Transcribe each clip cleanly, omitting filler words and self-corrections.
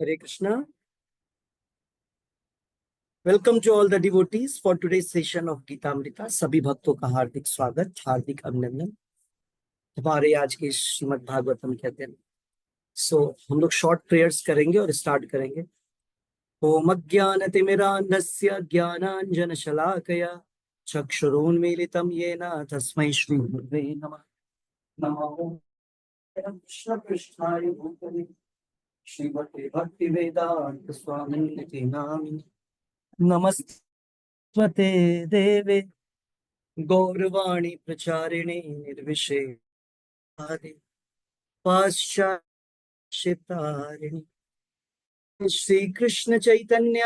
Hare Krishna. Welcome to all the devotees for today's session of Gita Amrita. सभी भक्तों का हार्दिक स्वागत, हार्दिक अभिनंदन हमारे आज के श्रीमद् भागवतम के अध्ययन। हम लोग शॉर्ट प्रेयर्स करेंगे और स्टार्ट करेंगे। ओम अज्ञानतिमिरान्धस्य ज्ञानाञ्जनशलाकया चक्षुरुन्मीलितं येन तस्मै श्री गुरवे नमः। नमो कृष्ण कृष्णाय भूतले श्रीमते भक्तिवेदान्त स्वामिनिति नामिने नमस्ते देवे गौरवाणी प्रचारिणे निर्विशेषादि पाश्चात्तारिणे श्री कृष्ण चैतन्य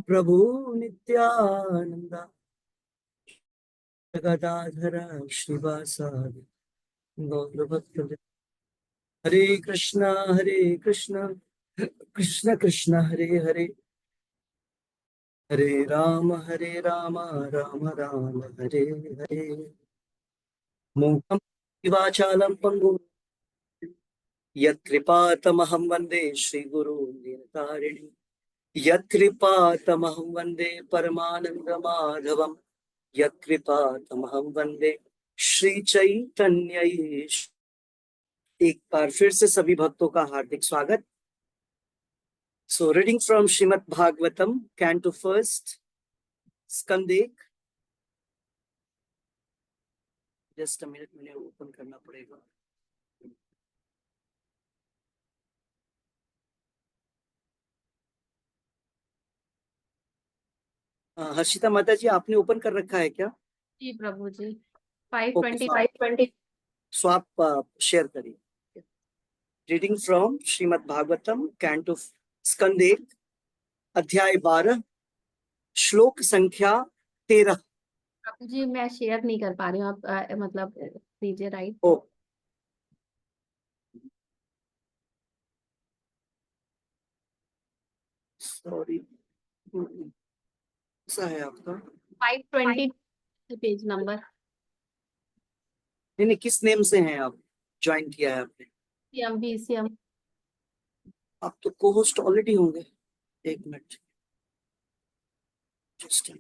प्रभु नित्यानंद गदाधर श्रीवासादि गौरभक्त। हरे कृष्ण कृष्ण कृष्ण हरे हरे, हरे राम राम राम हरे हरे। मूकं वाचालं पंगुं यत्कृपातमहं वन्दे श्रीगुरुं दीनतारिणीं। यत्कृपातमहं वन्दे परमानन्दमाधवं। यत्कृपातमहं वन्दे श्री चैतन्य। एक बार फिर से सभी भक्तों का हार्दिक स्वागत। So reading from Shrimad Bhagavatam canto first Skanda 1। Just a minute, मैंने ओपन करना पड़ेगा। हर्षिता माता जी, आपने ओपन कर रखा है क्या? जी प्रभु जी। ओके, 520 सो आप शेयर करिए। Reading from Shrimad Bhagavatam canto स्कंद 1 अध्याय 12 श्लोक संख्या 13। प्रभु जी मैं शेयर नहीं कर पा रही हूँ, आप मतलब दीजिए राइट। ओ सॉरी, ऐसा है आपका 520 पेज नंबर। नहीं, किस नेम से हैं आप? ज्वाइन किया है आपने? CM BCM. आप तो को होस्ट ऑलरेडी होंगे। एक minute, just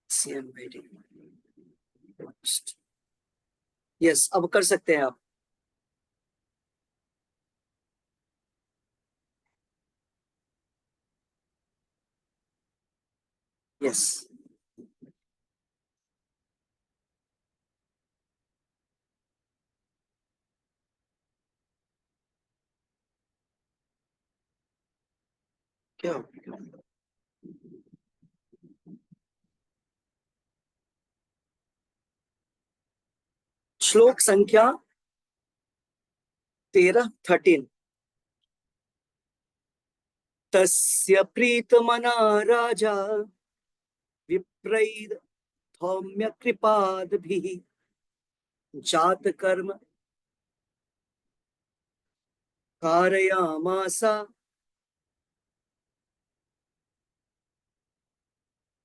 CM waiting. Yes, अब कर सकते हैं आप। यस, क्या श्लोक संख्या 13 तस्य प्रीतमना राजा विप्रैद धौम्य कृपादभिः जात कर्म कारयामासा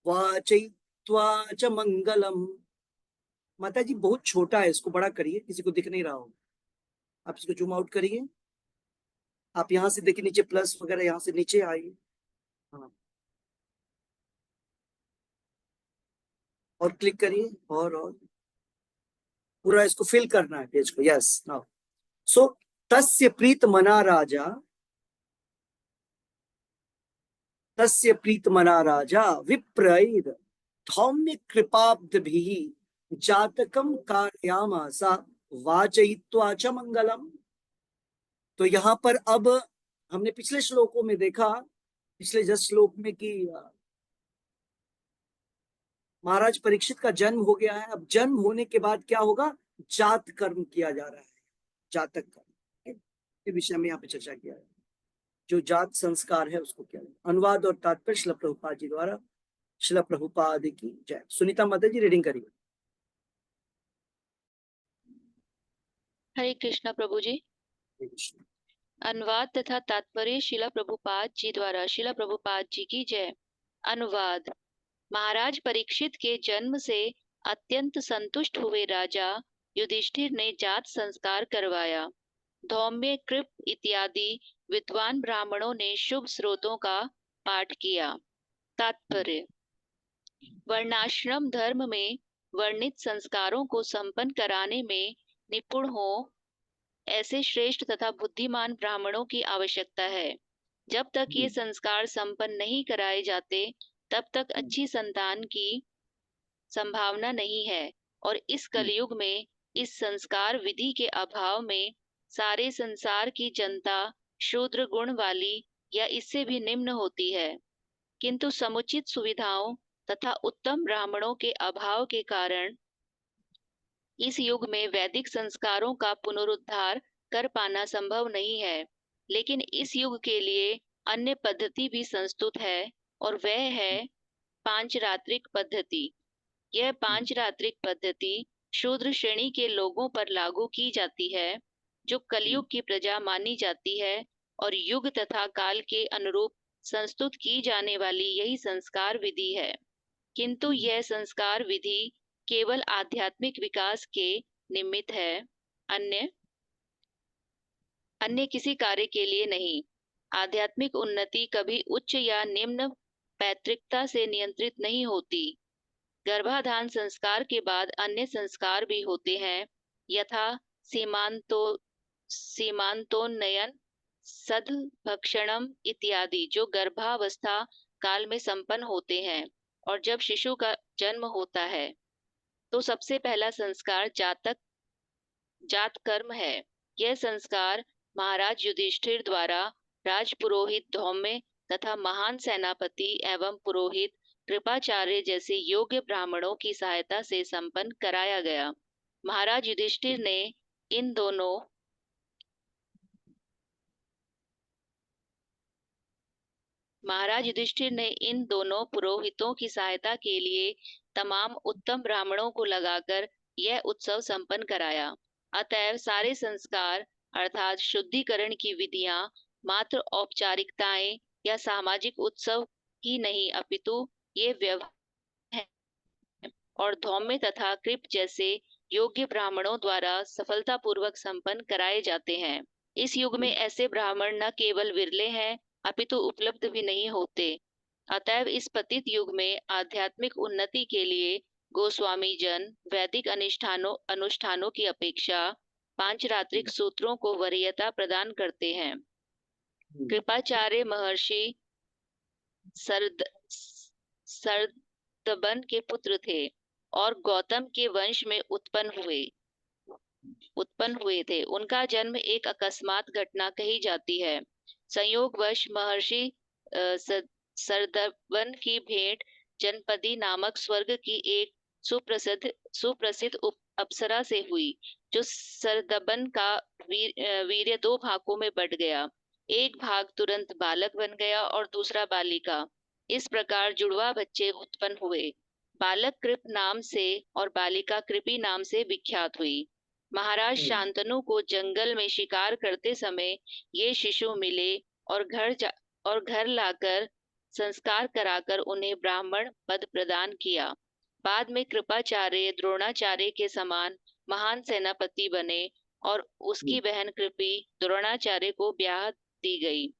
वाचयित्वा च मंगलम। माता जी बहुत छोटा है, इसको बड़ा करिए, किसी को दिख नहीं रहा हो। आप इसको जूम आउट करिए। आप यहाँ से देखिए, नीचे प्लस वगैरह, यहाँ से नीचे आइए। हाँ, और क्लिक करिए, और पूरा इसको फिल करना है पेज को। यस, नाउ सो तस्य प्रीत मना राजा, तस्य प्रीत मना राजा विप्रैद धौम्य कृपाब्धिः जातकम कारयामासा वाचयित्वा च मंगलम। तो यहाँ पर अब हमने पिछले श्लोकों में देखा, पिछले 10 श्लोक में कि महाराज परीक्षित का जन्म हो गया है। अब जन्म होने के बाद क्या होगा? जात कर्म किया जा रहा है, जातक कर्म के विषय में यहाँ पे चर्चा किया है। जो जात संस्कार है उसको क्या है। अनुवाद और तात्पर्य श्रील प्रभुपाद जी द्वारा। श्रील प्रभुपाद की जय। सुनीता माता जी रीडिंग करिए। हरे कृष्णा प्रभु जी। अनुवाद तथा तात्पर्य श्रील प्रभुपाद जी द्वारा। श्रील प्रभुपाद जी की जय। अनुवाद। महाराज परीक्षित के जन्म से अत्यंत संतुष्ट हुए राजा युधिष्ठिर ने जात संस्कार करवाया। धौम्य, कृप इत्यादि विद्वान ब्राह्मणों ने शुभ स्रोतों का पाठ किया। तात्पर्य: वर्णाश्रम धर्म में वर्णित संस्कारों को संपन्न कराने में निपुण हो ऐसे श्रेष्ठ तथा बुद्धिमान ब्राह्मणों की आवश्यकता है। जब तक ये संस्कार संपन्न नहीं कराए जाते, तब तक अच्छी संतान की संभावना नहीं है। और इस कलयुग में इस संस्कार विधि के अभाव में सारे संसार की जनता शूद्र गुण वाली या इससे भी निम्न होती है। किंतु समुचित सुविधाओं तथा उत्तम ब्राह्मणों के अभाव के कारण इस युग में वैदिक संस्कारों का पुनरुद्धार कर पाना संभव नहीं है। लेकिन इस युग के लिए अन्य पद्धति भी संस्तुत है, और वह है पांचरात्रिक पद्धति। यह पांचरात्रिक पद्धति शूद्र श्रेणी के लोगों पर लागू की जाती है, जो कलयुग की प्रजा मानी जाती है, और युग तथा काल के अनुरूप संस्तुत की जाने वाली यही संस्कार विधि है। किंतु यह संस्कार विधि केवल आध्यात्मिक विकास के निमित्त है, अन्य किसी कार्य के लिए नहीं। आध्यात्मिक उन्नति कभी उच्च या निम्न पैतृकता से नियंत्रित नहीं होती। गर्भाधान संस्कार के बाद अन्य संस्कार भी होते हैं, यथा सीमांतोन्नयन, सद्भक्षणम इत्यादि, जो गर्भावस्था काल में संपन्न होते हैं। और जब शिशु का जन्म होता है तो सबसे पहला संस्कार जातकर्म है। यह संस्कार महाराज युधिष्ठिर द्वारा राजपुरोहित धौम्य तथा महान सेनापति एवं पुरोहित कृपाचार्य जैसे योग्य ब्राह्मणों की सहायता से संपन्न कराया गया। महाराज युधिष्ठिर ने इन दोनों पुरोहितों की सहायता के लिए तमाम उत्तम ब्राह्मणों को लगाकर यह उत्सव संपन्न कराया। अतएव सारे संस्कार अर्थात शुद्धिकरण की विधियां मात्र औपचारिकताएं या सामाजिक उत्सव ही नहीं, अपितु ये व्यवहार है और धौम्य तथा कृप जैसे योग्य ब्राह्मणों द्वारा सफलतापूर्वक संपन्न कराए जाते हैं। इस युग में ऐसे ब्राह्मण न केवल विरले हैं, अपितु उपलब्ध भी नहीं होते। अतएव इस पतित युग में आध्यात्मिक उन्नति के लिए गोस्वामी जन वैदिक अनुष्ठानों की अपेक्षा पांचरात्रिक सूत्रों को वरीयता प्रदान करते हैं। कृपाचार्य महर्षि सरदबन के पुत्र थे और गौतम के वंश में उत्पन्न हुए थे। उनका जन्म एक अकस्मात घटना कही जाती है। संयोगवश महर्षि सरदबन की भेंट जनपदी नामक स्वर्ग की एक सुप्रसिद्ध अप्सरा से हुई, जो सरदबन का वीर्य दो भागों में बट गया। एक भाग तुरंत बालक बन गया और दूसरा बालिका। इस प्रकार जुड़वा बच्चे उत्पन्न हुए। बालक कृप नाम से और बालिका कृपी नाम से विख्यात हुई। महाराज शांतनु को जंगल में शिकार करते समय ये शिशु मिले और घर लाकर संस्कार कराकर उन्हें ब्राह्मण पद प्रदान किया। बाद में कृपाचार्य द्रोणाचार्य के समान महान सेनापति बने और उसकी बहन कृपी द्रोणाचार्य को ब्याह दी गई।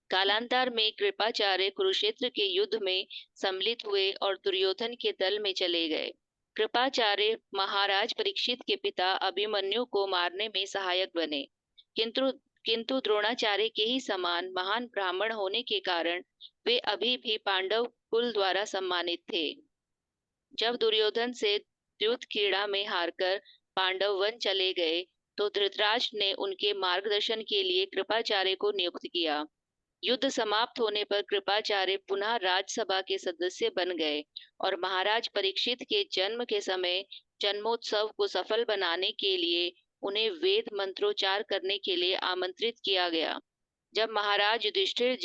कालांतर में कृपाचार्य कुरुक्षेत्र के युद्ध में सम्मिलित हुए और दुर्योधन के दल में चले गए। कृपाचार्य महाराज परीक्षित के पिता अभिमन्यु को मारने में सहायक बने, किंतु द्रोणाचार्य के ही समान महान ब्राह्मण होने के कारण वे अभी भी पांडव कुल द्वारा सम्मानित थे। जब दुर्योधन से युद्ध क्रीड़ा में हारकर पांडव वन चले गए तो धृतराष्ट्र ने उनके मार्गदर्शन के लिए कृपाचार्य को नियुक्त किया। युद्ध समाप्त होने पर कृपाचार्य पुनः राज्यसभा के सदस्य बन गए और महाराज परीक्षित के जन्म के समय जन्मोत्सव को सफल बनाने के लिए उन्हें वेद मंत्रोच्चार करने के लिए आमंत्रित किया गया। जब महाराज युधिष्ठिर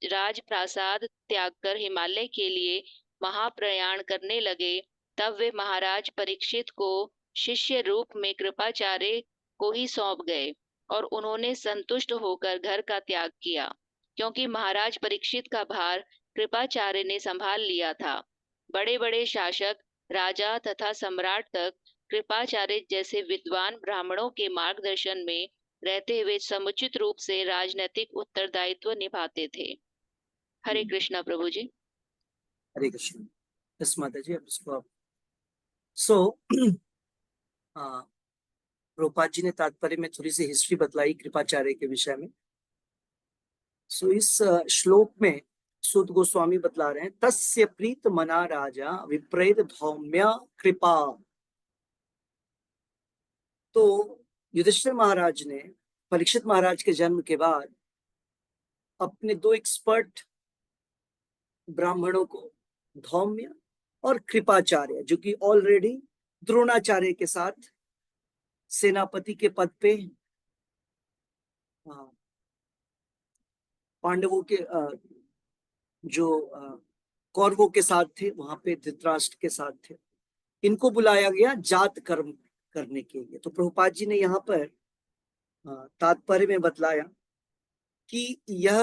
राजप्रासाद त्याग कर हिमालय के लिए महाप्रयाण करने लगे, तब वे महाराज परीक्षित को शिष्य रूप में कृपाचार्य को ही सौंप गए और उन्होंने संतुष्ट होकर घर का त्याग किया, क्योंकि महाराज परीक्षित का भार कृपाचार्य ने संभाल लिया था। बड़े बड़े शासक, राजा तथा सम्राट तक कृपाचार्य जैसे विद्वान ब्राह्मणों के मार्गदर्शन में रहते हुए समुचित रूप से राजनीतिक उत्तरदायित्व निभाते थे। हरे कृष्णा प्रभु जी। हरे कृष्ण। यस माता जी, अब इसको आप सो प्रभुपाद जी ने तात्पर्य में थोड़ी सी हिस्ट्री बतलाई कृपाचार्य के विषय में। सो इस श्लोक में सूत गोस्वामी बतला रहे हैं, तस्य प्रीत मना राजा विप्रेत धौम्य कृपा। तो युधिष्ठिर महाराज ने परीक्षित महाराज के जन्म के बाद अपने दो एक्सपर्ट ब्राह्मणों को, धौम्य और कृपाचार्य, जो कि ऑलरेडी द्रोणाचार्य के साथ सेनापति के पद पे पांडवों के जो कौरवों के साथ थे, वहां पे धृतराष्ट्र के साथ थे, इनको बुलाया गया जात कर्म करने के लिए। तो प्रभुपाद जी ने यहाँ पर तात्पर्य में बतलाया कि यह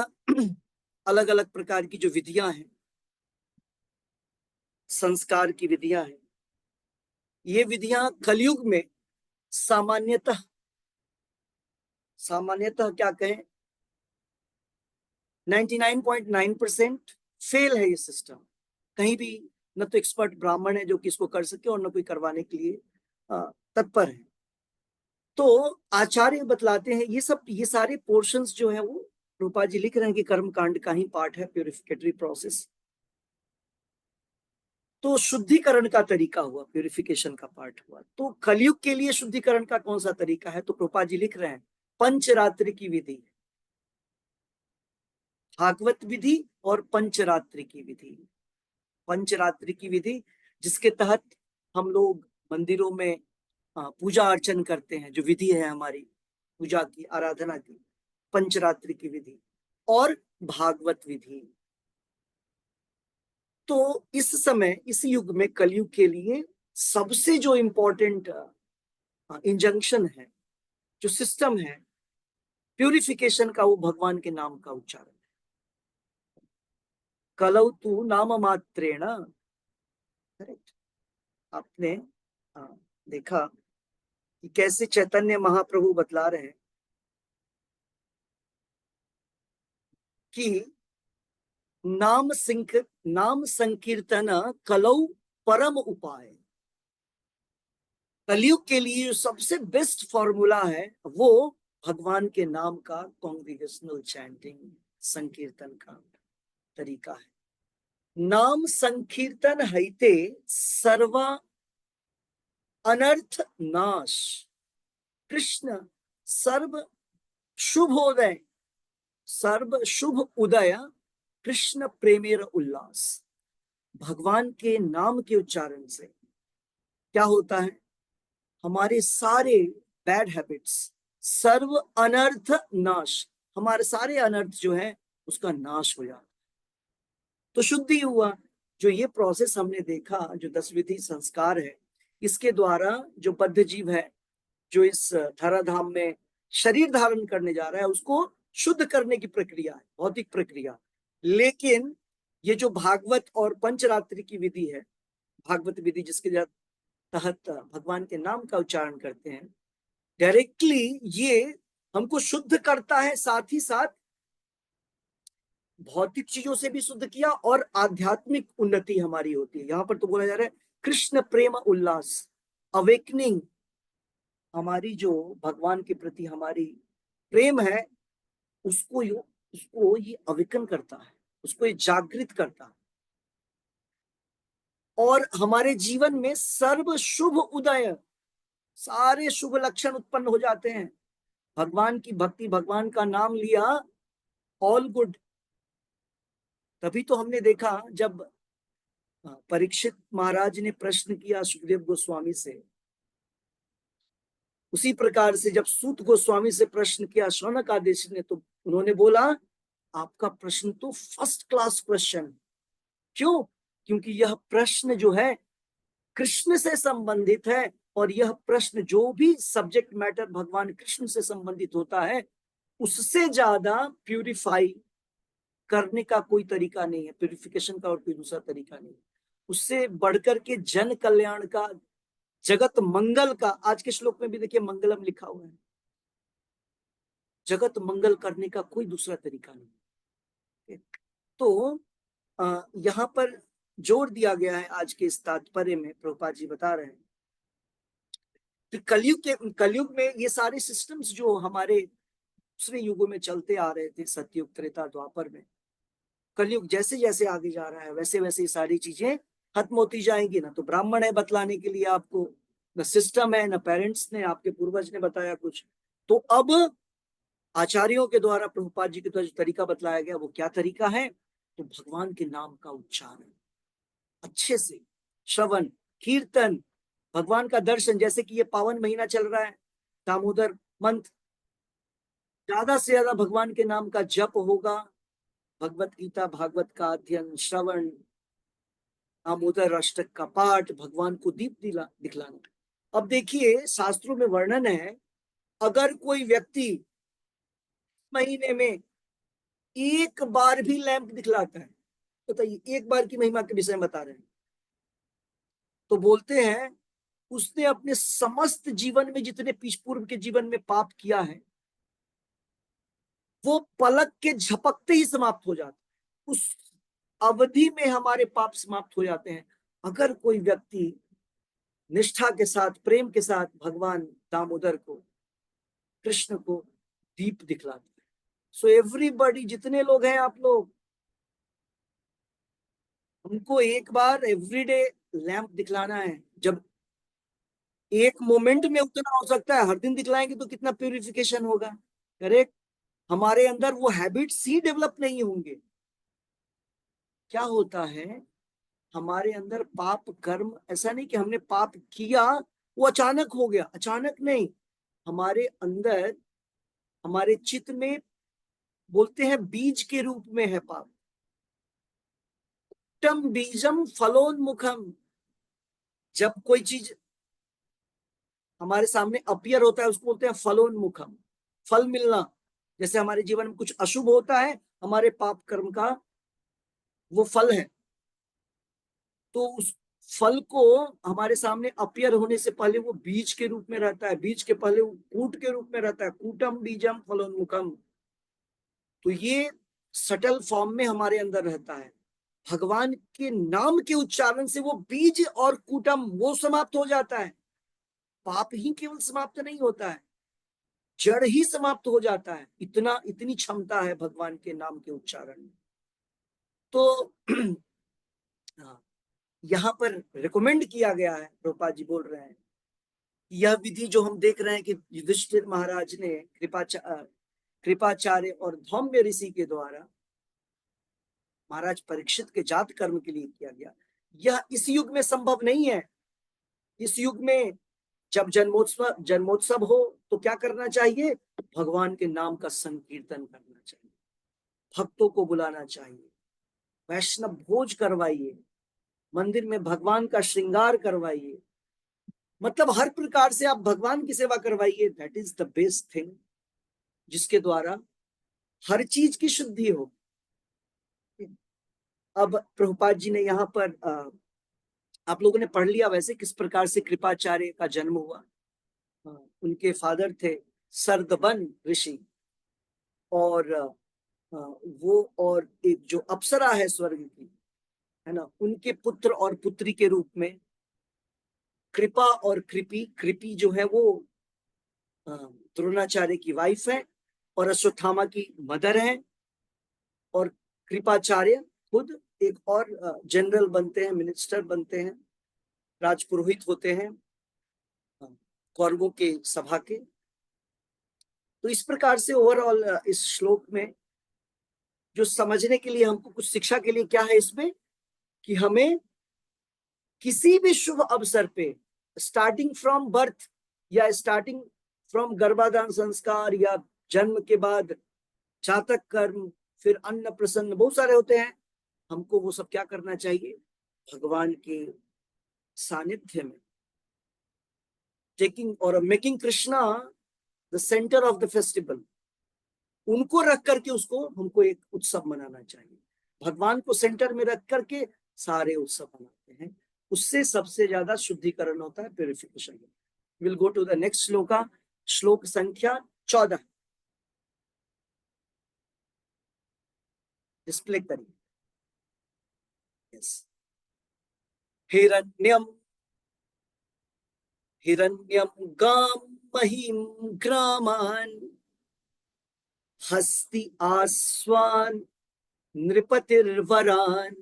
अलग अलग प्रकार की जो विधियां हैं, संस्कार की विधियां हैं, ये विधियां कलयुग में सामान्यतः क्या कहें, 99.9% फेल है ये सिस्टम। कहीं भी न तो एक्सपर्ट ब्राह्मण है जो कि इसको कर सके और न कोई करवाने के लिए तत्पर है। तो आचार्य बतलाते हैं ये सारे पोर्शंस जो है वो प्रभुपाद जी लिख रहे हैं कि कर्म कांड का ही पार्ट है, प्यूरिफिकेटरी प्रोसेस। तो शुद्धिकरण का तरीका हुआ, प्यूरिफिकेशन का पार्ट हुआ। तो कलयुग के लिए शुद्धिकरण का कौन सा तरीका है? तो प्रभुपाद जी लिख रहे हैं पंचरात्रि की विधि, भागवत विधि और पंचरात्रि की विधि। पंचरात्रि की विधि जिसके तहत हम लोग मंदिरों में पूजा अर्चन करते हैं, जो विधि है हमारी पूजा की, आराधना की, पंचरात्रि की विधि और भागवत विधि। तो इस समय, इस युग में, कलयुग के लिए सबसे जो इंपॉर्टेंट इंजंक्शन है, जो सिस्टम है प्यूरिफिकेशन का, वो भगवान के नाम का उच्चारण। कलौ तू नाम मात्रेण, करेक्ट। आपने देखा कि कैसे चैतन्य महाप्रभु बतला रहे हैं कि नाम संकीर्तन कलौ परम उपाय। कलयुग के लिए जो सबसे बेस्ट फॉर्मूला है वो भगवान के नाम का कॉन्ग्रीगेशनल चैंटिंग, संकीर्तन का तरीका है। नाम संकीर्तन हैते सर्व अनर्थ नाश, कृष्ण सर्व शुभोदय, सर्व शुभ उदय, कृष्ण प्रेमेर उल्लास। भगवान के नाम के उच्चारण से क्या होता है? हमारे सारे बैड हैबिट्स, सर्व अनर्थ नाश, हमारे सारे अनर्थ जो है उसका नाश हो जाता। तो शुद्धि हुआ। जो ये प्रोसेस हमने देखा, जो 10 विधि संस्कार है, इसके द्वारा जो बद्ध जीव है, जो इस धराधाम में शरीर धारण करने जा रहा है, उसको शुद्ध करने की प्रक्रिया है, भौतिक प्रक्रिया। लेकिन ये जो भागवत और पंचरात्रि की विधि है, भागवत विधि जिसके तहत भगवान के नाम का उच्चारण करते हैं, डायरेक्टली ये हमको शुद्ध करता है, साथ ही साथ भौतिक चीजों से भी शुद्ध किया और आध्यात्मिक उन्नति हमारी होती है। यहाँ पर तो बोला जा रहा है कृष्ण प्रेम उल्लास, अवेकनिंग। हमारी जो भगवान के प्रति हमारी प्रेम है, उसको ये अवेकन करता है, उसको ये जागृत करता है। और हमारे जीवन में सर्व शुभ उदय, सारे शुभ लक्षण उत्पन्न हो जाते हैं। भगवान की भक्ति, भगवान का नाम लिया, ऑल गुड। तभी तो हमने देखा जब परीक्षित महाराज ने प्रश्न किया सुखदेव गोस्वामी से, उसी प्रकार से जब सूत गोस्वामी से प्रश्न किया शौनक आदेश ने, तो उन्होंने बोला आपका प्रश्न तो फर्स्ट क्लास क्वेश्चन। क्यों? क्योंकि यह प्रश्न जो है कृष्ण से संबंधित है, और यह प्रश्न जो भी सब्जेक्ट मैटर भगवान कृष्ण से संबंधित होता है, उससे ज्यादा प्यूरिफाई करने का कोई तरीका नहीं है, प्यूरिफिकेशन का और कोई दूसरा तरीका नहीं है। उससे बढ़कर के जन कल्याण का जगत मंगल का, आज के श्लोक में भी देखिए मंगलम लिखा हुआ है। जगत मंगल करने का कोई दूसरा तरीका नहीं। तो यहाँ पर जोर दिया गया है आज के इस तात्पर्य में, प्रभुपाद जी बता रहे हैं कि कलयुग में ये सारे सिस्टम्स जो हमारे दूसरे युगों में चलते आ रहे थे, सतयुग, त्रेता, द्वापर में, कलयुग जैसे जैसे आगे जा रहा है वैसे वैसे ये सारी चीजें खत्म होती जाएंगी। ना तो ब्राह्मण है बतलाने के लिए आपको, न सिस्टम है, न पेरेंट्स ने, आपके पूर्वज ने बताया कुछ। तो अब आचार्यों के द्वारा, प्रभुपाद जी के द्वारा जो तरीका बतलाया गया, वो क्या तरीका है? तो भगवान के नाम का उच्चारण अच्छे से, श्रवण, कीर्तन, भगवान का दर्शन। जैसे कि ये पावन महीना चल रहा है, दामोदर मंथ, ज्यादा से ज्यादा भगवान के नाम का जप होगा, भगवत गीता भागवत का अध्ययन, श्रवण, दामोदर अष्टक का पाठ, भगवान को दीप दिखलाना। अब देखिए शास्त्रों में वर्णन है, अगर कोई व्यक्ति महीने में एक बार भी लैंप दिखलाता है, बताइए, एक बार की महिमा के विषय में बता रहे हैं, तो बोलते हैं उसने अपने समस्त जीवन में जितने पूर्व के जीवन में पाप किया है, वो पलक के झपकते ही समाप्त हो जाते हैं। उस अवधि में हमारे पाप समाप्त हो जाते हैं, अगर कोई व्यक्ति निष्ठा के साथ, प्रेम के साथ भगवान दामोदर को, कृष्ण को दीप दिखलाता है। सो एवरीबॉडी, जितने लोग हैं आप लोग, हमको एक बार एवरीडे लैंप दिखलाना है। जब एक मोमेंट में उतना हो सकता है, हर दिन दिखलाएंगे तो कितना प्यूरिफिकेशन होगा, करेक्ट? हमारे अंदर वो हैबिट्स ही डेवलप नहीं होंगे। क्या होता है, हमारे अंदर पाप कर्म, ऐसा नहीं कि हमने पाप किया वो अचानक हो गया, अचानक नहीं। हमारे अंदर, हमारे चित्त में, बोलते हैं बीज के रूप में है पाप। टम बीजम फलोन्मुखम, जब कोई चीज हमारे सामने अपीयर होता है उसको बोलते हैं फलोन्मुखम, फल मिलना। जैसे हमारे जीवन में कुछ अशुभ होता है, हमारे पाप कर्म का वो फल है, तो उस फल को हमारे सामने अपीयर होने से पहले वो बीज के रूप में रहता है, बीज के पहले वो कूट के रूप में रहता है, कूटम बीजम फलोन्मुखम। तो ये सटल फॉर्म में हमारे अंदर रहता है। भगवान के नाम के उच्चारण से वो बीज और कूटम वो समाप्त हो जाता है। पाप ही केवल समाप्त नहीं होता है, जड़ ही समाप्त हो जाता है। इतनी क्षमता है भगवान के नाम के उच्चारण में। तो यहाँ पर रिकमेंड किया गया है, प्रभुपाद जी बोल रहे हैं, यह विधि जो हम देख रहे हैं कि युधिष्ठिर महाराज ने कृपाचार्य और धौम्य ऋषि के द्वारा महाराज परीक्षित के जात कर्म के लिए किया गया, यह इस युग में संभव नहीं है। इस युग में जब जन्मोत्सव हो तो क्या करना चाहिए? भगवान के नाम का संकीर्तन करना चाहिए, भक्तों को बुलाना चाहिए, वैष्णव भोज करवाइए, मंदिर में भगवान का श्रृंगार करवाइए, मतलब हर प्रकार से आप भगवान की सेवा करवाइए। That is the best thing, जिसके द्वारा हर चीज की शुद्धि हो। अब प्रभुपाद जी ने यहाँ पर आप लोगों ने पढ़ लिया वैसे किस प्रकार से कृपाचार्य का जन्म हुआ। उनके फादर थे सरदबन ऋषि, और वो और एक जो अप्सरा है स्वर्ग की, है ना, उनके पुत्र और पुत्री के रूप में कृपा और कृपी, कृपी जो है वो द्रोणाचार्य की वाइफ है और अश्वत्थामा की मदर है, और कृपाचार्य खुद एक और जनरल बनते हैं, मिनिस्टर बनते हैं, राजपुरोहित होते हैं कौरवों के सभा के। तो इस प्रकार से ओवरऑल इस श्लोक में जो समझने के लिए हमको कुछ शिक्षा के लिए क्या है इसमें, कि हमें किसी भी शुभ अवसर पे, स्टार्टिंग फ्रॉम बर्थ या स्टार्टिंग फ्रॉम गर्भाधान संस्कार या जन्म के बाद जातक कर्म, फिर अन्न प्रसन्न, बहुत सारे होते हैं, हमको वो सब क्या करना चाहिए? भगवान के सानिध्य में टेकिंग और making Krishna the centre of the festival, उनको रख करके उसको हमको एक उत्सव मनाना चाहिए। भगवान को सेंटर में रख करके सारे उत्सव मनाते हैं, उससे सबसे ज्यादा शुद्धिकरण होता है, purification. Will go to the next shloka, श्लोक संख्या 14। डिस्प्ले करिए। यस। हिरण्यम हिरण्यम गाम महीम ग्रामान हस्ति आस्वान नृपतिर्वरान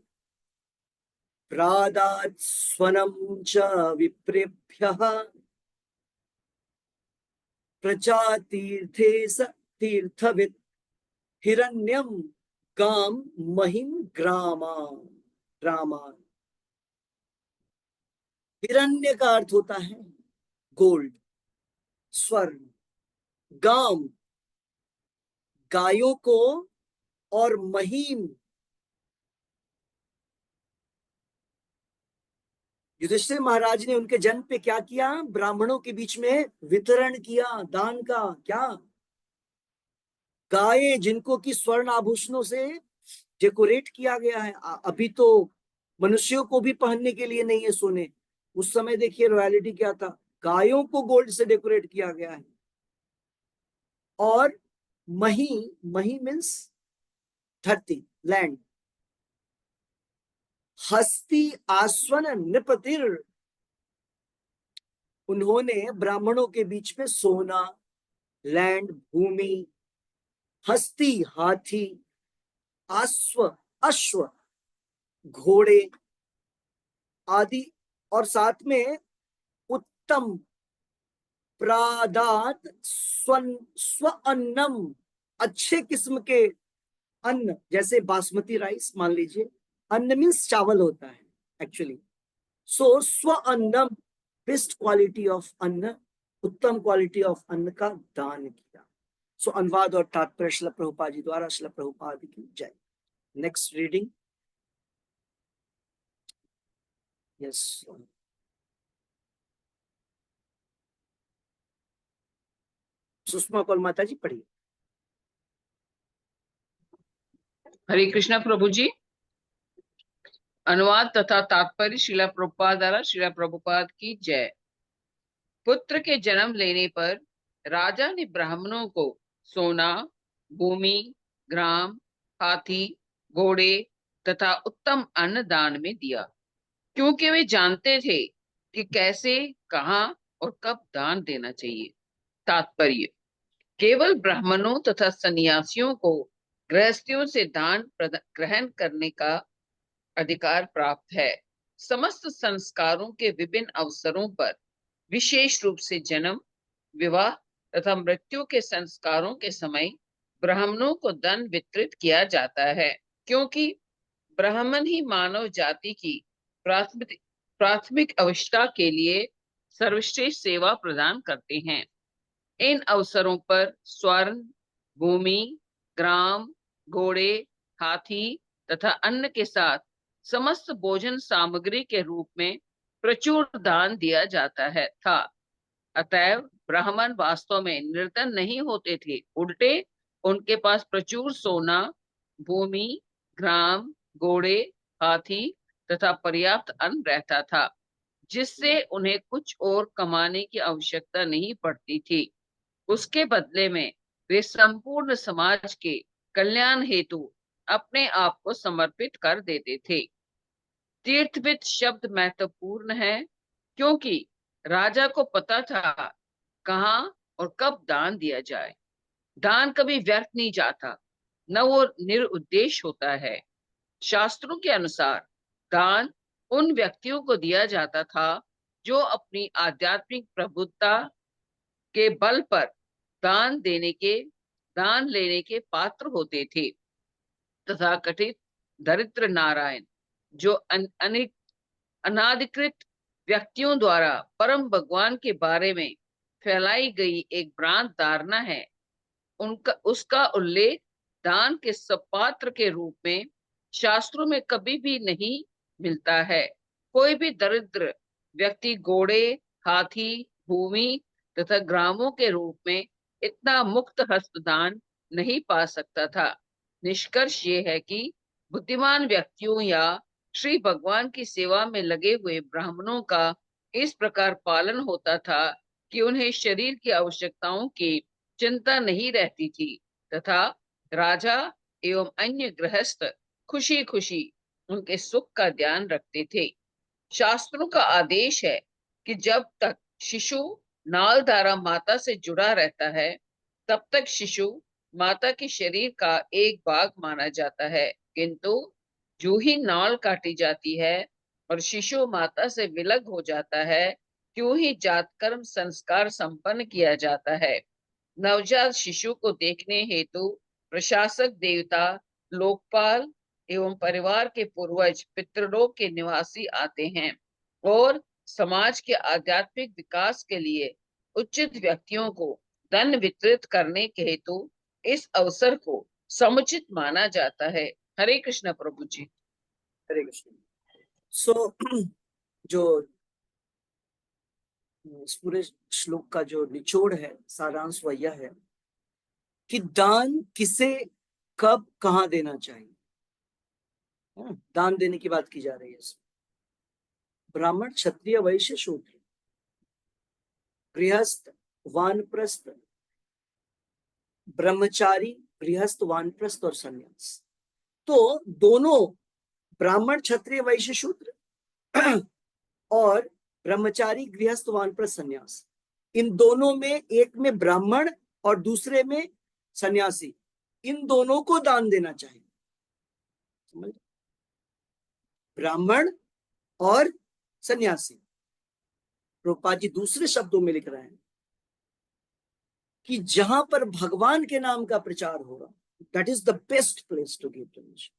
प्रादात् स्वनं च विप्रेभ्यः प्रजातीर्थे स तीर्थवित् हिरण्यम गाम महिम ग्रामान। हिरण्य का अर्थ होता है गोल्ड, स्वर्ण। गाम गायों को, और महीम युधिष्ठिर महाराज ने उनके जन्म पे क्या किया? ब्राह्मणों के बीच में वितरण किया दान का। क्या? गायें जिनको की स्वर्ण आभूषणों से डेकोरेट किया गया है। अभी तो मनुष्यों को भी पहनने के लिए नहीं है सोने। उस समय देखिए रॉयलिटी क्या था, गायों को गोल्ड से डेकोरेट किया गया है। और मही, मही मीन्स धरती, लैंड। हस्ती आस्वन नृपतिर, उन्होंने ब्राह्मणों के बीच में सोना, लैंड, भूमि, हस्ती हाथी, अश्व अश्व, घोड़े आदि, और साथ में उत्तम प्रादात स्व अन्नम, अच्छे किस्म के अन्न, जैसे बासमती राइस मान लीजिए। अन्न मीन्स चावल होता है एक्चुअली। सो स्व अन्नम, बेस्ट क्वालिटी ऑफ अन्न, उत्तम क्वालिटी ऑफ अन्न का दान किया। सो अनुवाद और तात्पर्य श्रील प्रभुपाद जी द्वारा। श्रील प्रभुपाद की जय। Next reading. Yes, Sushma Kaul माता जी पढ़िए। हरे कृष्णा प्रभु जी। अनुवाद तथा तात्पर्य श्रीला प्रभुपाद द्वारा। श्रीला प्रभुपाद की जय। पुत्र के जन्म लेने पर राजा ने ब्राह्मणों को सोना, भूमि, ग्राम, हाथी, घोड़े तथा उत्तम अन्न दान में दिया, क्योंकि वे जानते थे कि कैसे, कहाँ और कब दान देना चाहिए। तात्पर्य: केवल ब्राह्मणों तथा सन्यासियों को गृहस्थियों से दान ग्रहण करने का अधिकार प्राप्त है। समस्त संस्कारों के विभिन्न अवसरों पर, विशेष रूप से जन्म, विवाह तथा मृत्यु के संस्कारों के समय ब्राह्मणों को धन वितरित किया जाता है, क्योंकि ब्राह्मण ही मानव जाति की प्राथमिक आवश्यकता के लिए सर्वश्रेष्ठ सेवा प्रदान करते हैं। इन अवसरों पर स्वर्ण, भूमि, ग्राम, घोड़े, हाथी तथा अन्न के साथ समस्त भोजन सामग्री के रूप में प्रचुर दान दिया जाता है था। अतएव ब्राह्मण वास्तव में निर्धन नहीं होते थे, उल्टे उनके पास प्रचुर सोना, भूमि, ग्राम, घोड़े, हाथी तथा पर्याप्त अन्न रहता था, जिससे उन्हें कुछ और कमाने की आवश्यकता नहीं पड़ती थी। उसके बदले में वे संपूर्ण समाज के कल्याण हेतु अपने आप को समर्पित कर देते थे। तीर्थविद शब्द महत्वपूर्ण है, क्योंकि राजा को पता था कहाँ और कब दान दिया जाए। दान कभी व्यर्थ नहीं जाता, न वो निरुद्देश्य होता है। शास्त्रों के अनुसार दान उन व्यक्तियों को दिया जाता था जो अपनी आध्यात्मिक प्रबुद्धता के बल पर दान लेने के पात्र होते थे। तथाकथित दरिद्र नारायण, जो अनाधिकृत व्यक्तियों द्वारा परम भगवान के बारे में फैलाई गई एक भ्रांत धारणा है, उसका उल्लेख दान के सपात्र के रूप में शास्त्रों में कभी भी नहीं मिलता है। कोई भी दरिद्र व्यक्ति घोड़े, हाथी, भूमि तथा ग्रामों के रूप में इतना मुक्त हस्तदान नहीं पा सकता था। निष्कर्ष ये है कि बुद्धिमान व्यक्तियों या श्री भगवान की सेवा में लगे हुए ब्राह्मणों का इस प्रकार पालन होता था कि उन्हें शरीर की आवश्यकताओं की चिंता नहीं रहती थी, तथा राजा एवं अन्य गृहस्थ खुशी खुशी उनके सुख का ध्यान रखते थे। शास्त्रों का आदेश है कि जब तक शिशु नाल द्वारा माता से जुड़ा रहता है, तब तक शिशु माता के शरीर का एक भाग माना जाता है, किंतु जो ही नाल काटी जाती है और शिशु माता से विलग हो जाता है, क्यों ही जातकर्म संस्कार संपन्न किया जाता है। नवजात शिशु को देखने हेतु प्रशासक देवता, लोकपाल एवं परिवार के पूर्वज पितृलोक के निवासी आते हैं और समाज के आध्यात्मिक विकास के लिए उचित व्यक्तियों को धन वितरित करने के हेतु इस अवसर को समुचित माना जाता है। हरे कृष्ण प्रभु जी। हरे कृष्ण। सो जो इस पूरे श्लोक का जो निचोड़ है, सारांश वह यह है कि दान किसे कब कहाँ देना चाहिए। दान देने की बात की जा रही है इसमें। ब्राह्मण, क्षत्रिय, वैश्य, शूद्र, गृहस्थ, वानप्रस्थ, ब्रह्मचारी, गृहस्थ, वानप्रस्थ और सन्यास। तो दोनों ब्राह्मण, क्षत्रिय, वैश्य, शूद्र और ब्रह्मचारी, गृहस्थ, वानप्रस्थ, सन्यास, इन दोनों में एक में ब्राह्मण और दूसरे में सन्यासी, इन दोनों को दान देना चाहिए। समझ? ब्राह्मण और सन्यासी। प्रभुपाद जी दूसरे शब्दों में लिख रहे हैं कि जहां पर भगवान के नाम का प्रचार होगा, that is the best place to give donation.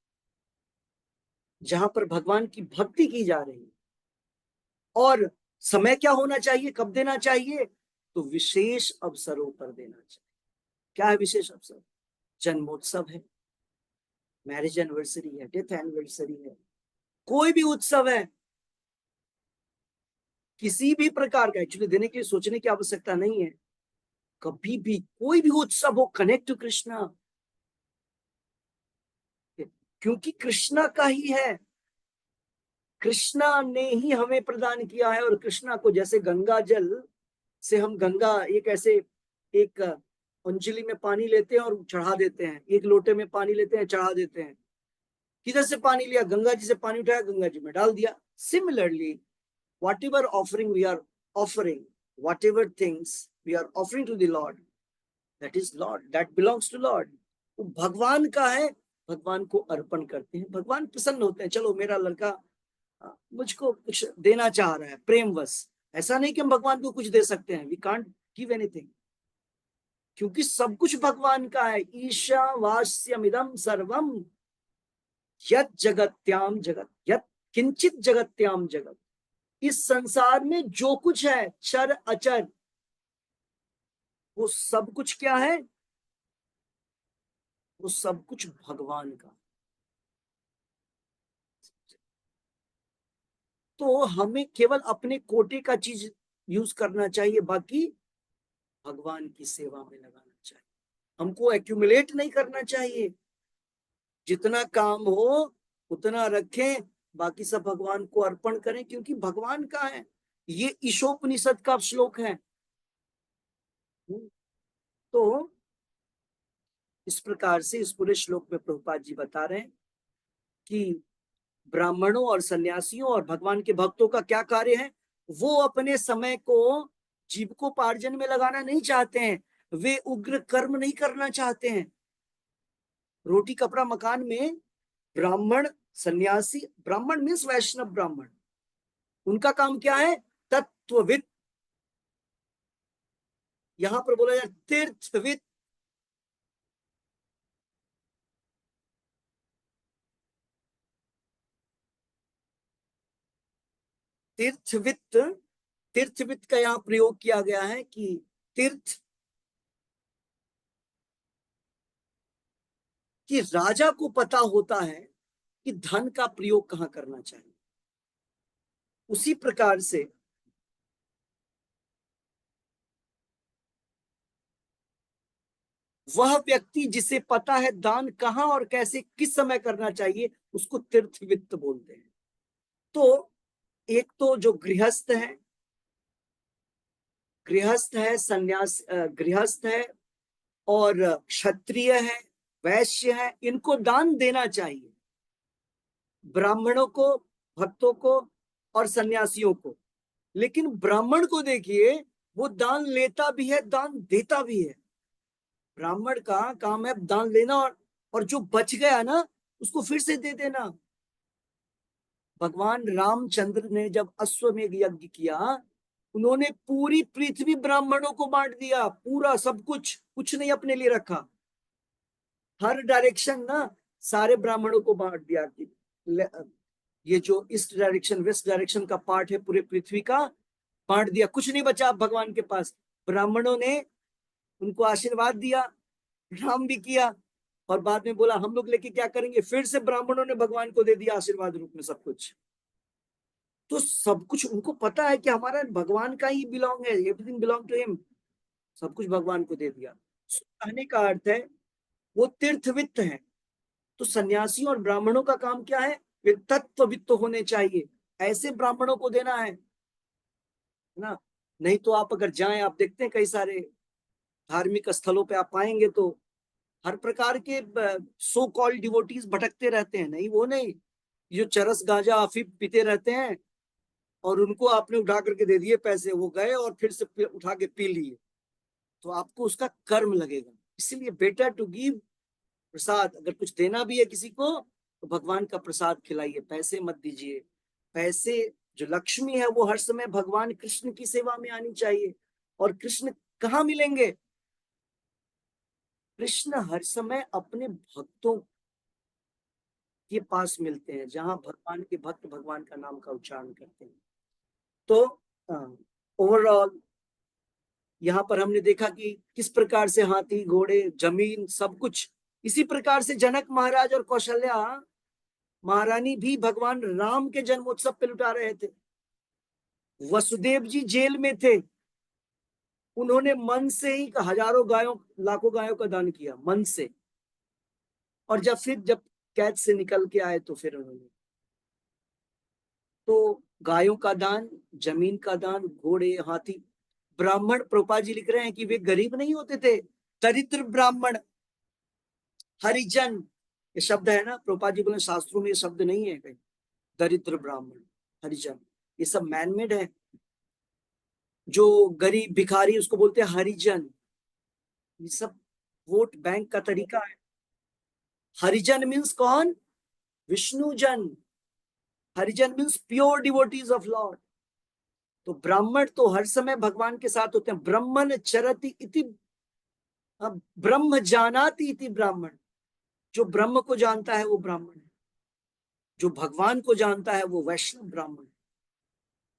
जहां पर भगवान की भक्ति की जा रही है। और समय क्या होना चाहिए, कब देना चाहिए? तो विशेष अवसरों पर देना चाहिए। क्या है विशेष अवसर? जन्मोत्सव है, मैरिज एनिवर्सरी है, डेथ एनिवर्सरी है, कोई भी उत्सव है, किसी भी प्रकार का। एक्चुअली देने के लिए सोचने की आवश्यकता नहीं है। कभी भी कोई भी उत्सव हो, कनेक्ट टू कृष्णा, क्योंकि कृष्णा का ही है। कृष्णा ने ही हमें प्रदान किया है। और कृष्णा को जैसे गंगा जल से हम गंगा एक ऐसे एक अंजलि में पानी लेते हैं और चढ़ा देते हैं, एक लोटे में पानी लेते हैं, चढ़ा देते हैं। किधर से पानी लिया? गंगा जी से पानी उठाया, गंगा जी में डाल दिया। Similarly whatever offering we are offering, whatever things we are offering to the Lord, that is Lord, that belongs to Lord. वो भगवान का है, भगवान को अर्पण करते हैं। भगवान प्रसन्न होते हैं। चलो मेरा लड़का मुझको कुछ देना चाह रहा है प्रेमवश। ऐसा नहीं कि हम भगवान को कुछ दे सकते हैं, वी कांट गिव एनीथिंग, क्योंकि सब कुछ भगवान का है। ईशावास्यमिदं सर्वम यत् जगत्याम जगत, यत् किंचित जगत्याम जगत। इस संसार में जो कुछ है, चर अचर, वो सब कुछ क्या है? वो सब कुछ भगवान का। तो हमें केवल अपने कोटे का चीज यूज करना चाहिए, बाकी भगवान की सेवा में लगाना चाहिए। हमको एक्यूमुलेट नहीं करना चाहिए। जितना काम हो उतना रखें, बाकी सब भगवान को अर्पण करें, क्योंकि भगवान का है। ये ईशोपनिषद का श्लोक है। तो इस प्रकार से इस पूरे श्लोक में प्रभुपाद जी बता रहे हैं कि ब्राह्मणों और सन्यासियों और भगवान के भक्तों का क्या कार्य है। वो अपने समय को जीविकोपार्जन में लगाना नहीं चाहते हैं, वे उग्र कर्म नहीं करना चाहते हैं। रोटी कपड़ा मकान में ब्राह्मण सन्यासी, ब्राह्मण मीन्स वैष्णव ब्राह्मण, उनका काम क्या है? तत्वविद। यहां पर बोला जाए तीर्थविद। तीर्थविद, तीर्थविद का यहाँ प्रयोग किया गया है कि तीर्थ, कि राजा को पता होता है कि धन का प्रयोग कहां करना चाहिए। उसी प्रकार से वह व्यक्ति जिसे पता है दान कहां और कैसे किस समय करना चाहिए, उसको तीर्थवित्त बोलते हैं। तो एक तो जो गृहस्थ है, संन्यास गृहस्थ है और क्षत्रिय है, वैश्य है, इनको दान देना चाहिए, ब्राह्मणों को, भक्तों को और सन्यासियों को। लेकिन ब्राह्मण को देखिए, वो दान लेता भी है, दान देता भी है। ब्राह्मण का काम है दान लेना और जो बच गया ना उसको फिर से दे देना। भगवान रामचंद्र ने जब अश्वमेध यज्ञ किया, उन्होंने पूरी पृथ्वी ब्राह्मणों को बांट दिया, पूरा सब कुछ नहीं अपने लिए रखा। हर डायरेक्शन ना सारे ब्राह्मणों को बांट दिया कि ये जो ईस्ट डायरेक्शन, वेस्ट डायरेक्शन का पार्ट है पूरे पृथ्वी का, बांट दिया, कुछ नहीं बचा भगवान के पास। ब्राह्मणों ने उनको आशीर्वाद दिया, प्रणाम भी किया और बाद में बोला हम लोग लेके क्या करेंगे, फिर से ब्राह्मणों ने भगवान को दे दिया आशीर्वाद रूप में सब कुछ। तो सब कुछ उनको पता है कि हमारा भगवान का ही बिलोंग है, एवरीथिंग बिलोंग टू हिम, सब कुछ भगवान को दे दिया। कहने का अर्थ है वो तीर्थवित्त है। तो सन्यासियों और ब्राह्मणों का काम क्या है, वे तत्ववित्त होने चाहिए, ऐसे ब्राह्मणों को देना है ना। नहीं तो आप अगर जाएं, आप देखते हैं कई सारे धार्मिक स्थलों पे आप पाएंगे तो हर प्रकार के सो कॉल्ड डिवोटीज भटकते रहते हैं। नहीं, वो नहीं, जो चरस गांजा अफीम पीते रहते हैं और उनको आपने उठा करके दे दिए पैसे, वो गए और फिर से उठा के पी लिए, तो आपको उसका कर्म लगेगा। इसीलिए बेटर टू गिव प्रसाद। अगर कुछ देना भी है किसी को तो भगवान का प्रसाद खिलाइए, पैसे मत दीजिए। पैसे, जो लक्ष्मी है वो हर समय भगवान कृष्ण की सेवा में आनी चाहिए। और कृष्ण कहाँ मिलेंगे? कृष्ण हर समय अपने भक्तों के पास मिलते हैं, जहां भगवान के भक्त भगवान का नाम का उच्चारण करते हैं। तो ओवरऑल यहाँ पर हमने देखा कि किस प्रकार से हाथी, घोड़े, जमीन, सब कुछ, इसी प्रकार से जनक महाराज और कौशल्या महारानी भी भगवान राम के जन्मोत्सव पे लुटा रहे थे। वसुदेव जी जेल में थे, उन्होंने मन से ही हजारों गायों, लाखों गायों का दान किया, मन से। और जब कैद से निकल के आए तो फिर उन्होंने तो गायों का दान, जमीन का दान, घोड़े, हाथी। ब्राह्मण, प्रभुपाद जी लिख रहे हैं कि वे गरीब नहीं होते थे, दरिद्र ब्राह्मण, हरिजन, ये शब्द है ना, प्रभुपाद जी बोले शास्त्रों में ये शब्द नहीं है कहीं। दरिद्र ब्राह्मण, हरिजन, ये सब मैनमेड है। जो गरीब भिखारी उसको बोलते हैं हरिजन। ये सब वोट बैंक का तरीका है। हरिजन मीन्स कौन? Vishnujan. Harijan means pure devotees of Lord. तो ब्राह्मण तो हर समय भगवान के साथ होते हैं। ब्रह्मन चरति इति, ब्रह्म जानाति इति ब्राह्मण। जो ब्रह्म को जानता है वो ब्राह्मण है, जो भगवान को जानता है वो वैष्णव ब्राह्मण।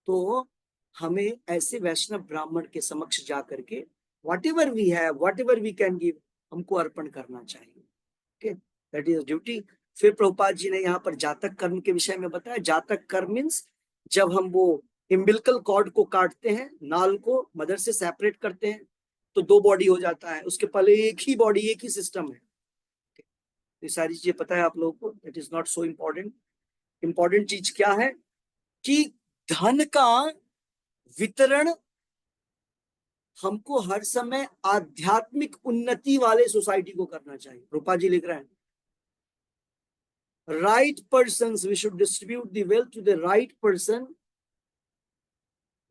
तो हमें ऐसे वैष्णव ब्राह्मण के समक्ष जा करके whatever we have, whatever we can give, हमको अर्पण करना चाहिए। Okay, that is duty. फिर प्रभुपाद जी ने यहाँ पर जातक कर्म के विषय में बताया। जातक कर्म मीन्स जब हम वो इम्बिलिकल कॉर्ड को काटते हैं, नाल को मदर से सेपरेट करते हैं, तो 2 बॉडी हो जाता है। उसके पहले एक ही बॉडी, एक ही सिस्टम है। ये सारी चीजें पता है आप लोगों को, that is not so important. Important चीज क्या है कि धन का वितरण हमको हर समय आध्यात्मिक उन्नति वाले सोसाइटी को करना चाहिए। रूपा जी लिख रहे हैं, right persons, we should distribute the wealth to the right person.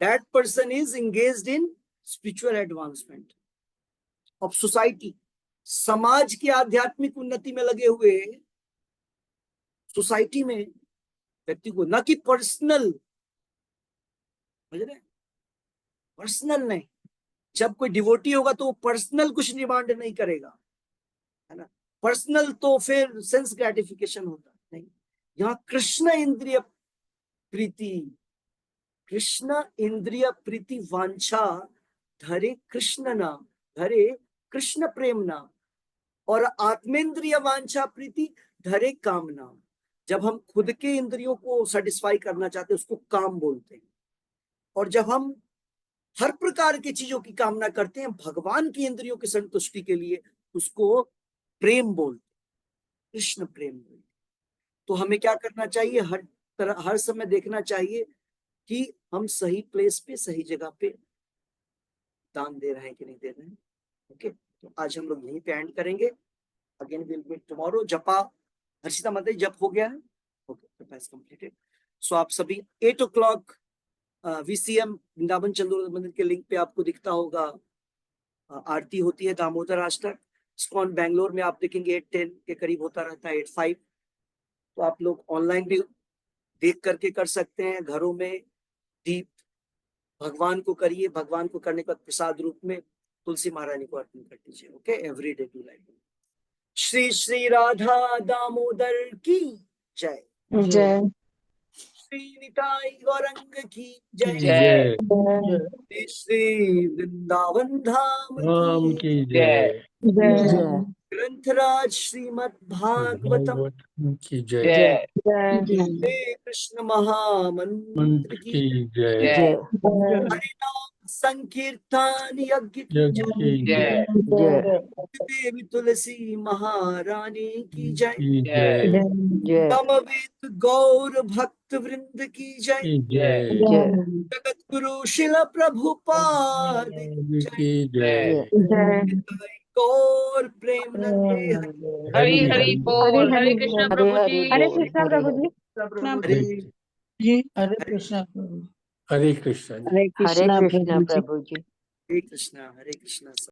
That person is engaged in spiritual advancement of society. समाज की आध्यात्मिक उन्नति में लगे हुए सोसाइटी में व्यक्ति को, न कि पर्सनल, समझ रहे, पर्सनल नहीं। जब कोई डिवोटी होगा तो वो पर्सनल कुछ डिमांड नहीं करेगा, है ना। पर्सनल तो फिर सेंस ग्रेटिफिकेशन होता नहीं। यहाँ कृष्ण इंद्रिय प्रीति, कृष्ण इंद्रिय प्रीति वांछा धरे कृष्ण नाम, धरे कृष्ण प्रेम नाम, और आत्मेंद्रिय वांछा प्रीति धरे काम नाम। जब हम खुद के इंद्रियों को सेटिस्फाई करना चाहते हैं उसको काम बोलते हैं, और जब हम हर प्रकार की चीजों की कामना करते हैं भगवान की इंद्रियों की संतुष्टि के लिए, उसको प्रेम बोलते, कृष्ण प्रेम बोलते। तो हमें क्या करना चाहिए? हर तरह हर समय देखना चाहिए कि हम सही प्लेस पे सही जगह पे दान दे रहे हैं कि नहीं दे रहे हैं। ओके, तो आज हम लोग यहीं पे एंड करेंगे। Again will meet tomorrow. जपा हर्षिता माता जी, जप हो गया है? ओके, जपा इज कंप्लीटेड। सो आप सभी 8 o'clock VCM वृंदावन चंद्र मंदिर के लिंक पे आपको दिखता होगा, आरती होती है दामोदर अष्टक। इस्कॉन बैंगलोर में आप देखेंगे 8:10 के करीब होता रहता है, 8:05। तो आप लोग ऑनलाइन भी देख करके कर सकते हैं। घरों में दीप भगवान को करिए, भगवान को करने के बाद प्रसाद रूप में तुलसी महारानी को अर्पण कर दीजिए। Okay, every day do like. Shri Shri Radha Damodar की जय। जय श्री निताई गौरंग की जय। जय। श्री श्री वृंदावन धाम राम की की जय। जय। जय ग्रंथराज श्रीमद् भागवतम भागवतम की जय। जय। जय हरे कृष्ण महामंत्र मंत्र की की जय। जय। हरि नाम संकीर्तन यज्ञ की यज्ञ जय। की जय। जय देवी तुलसी महारानी की जय। की जय। जय। जय समवेत गौर भक्त वृंद की जय। की जय। जय जगत गुरु शिल प्रभुपाद की जय। की जय। जय गौर प्रेमनंदे हरि हरि बोल। हरे कृष्णा हरे प्रभु हरि जी। हरे कृष्णा प्रभु जी हरे हरे कृष्णा प्रभु हरे कृष्ण। हरे हरे कृष्णा कृष्णा प्रभु जी प्रभु जी हरे कृष्णा हरे कृष्णा।